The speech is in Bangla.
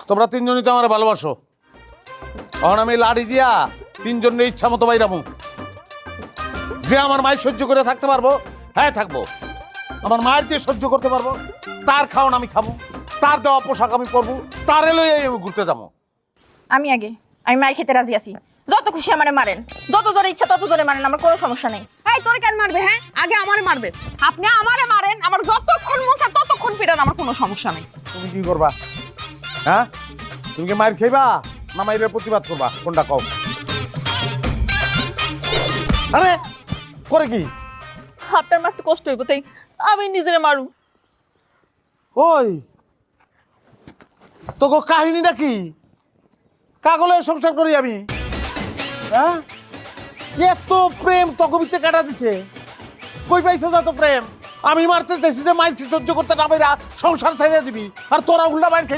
তোমরা তিনজনই তো আমার ভালোবাসো। এখন আমি লাড়ি দিয়া তিনজনের ইচ্ছা মতো বাইরামু। যে আমার মায়ের সহ্য করে থাকতে পারবো, হ্যাঁ থাকবো। আমার মায়ের যে সহ্য করতে পারবো, তার খাওয়ান আমি খাবো, তার দেওয়া পোশাক আমি পরবো, তার এলোই আমি ঘুরতে যাবো। আমি মায়ের খেতে রাজি আছি। যত খুশি আমারে মারেন, যত জোরে ইচ্ছা তত জোরে মারেন, আমার কোনো সমস্যা নেই। এই তোরে কেন মারবে? হ্যাঁ, আগে আমারে মারবে। আপনি আমারে মারেন, আমার যতক্ষণ মন চায় ততক্ষণ পিটান, আমার কোনো সমস্যা নেই। তুমি কি করবা? হ্যাঁ, তুমি কি মায়ের খাইবা না মায়ের প্রতিবাদ করবা? কোনটা কও? আরে করে কি? আপনার মারতে কষ্ট হইব, তাই আমি নিজেরে মারু। ওই তোকে কাহিনীটা কি? কাগলে সংসার করি আমি? হ্যাঁ, এত প্রেম তকবিতে কাটা দিছে, কই পাইছো যত প্রেম? আমি মারতে চাইছি যে মাইর সহ্য করতে না পাইরা সংসার ছেড়ে দিবি, আর তোরা উল্টা মাইর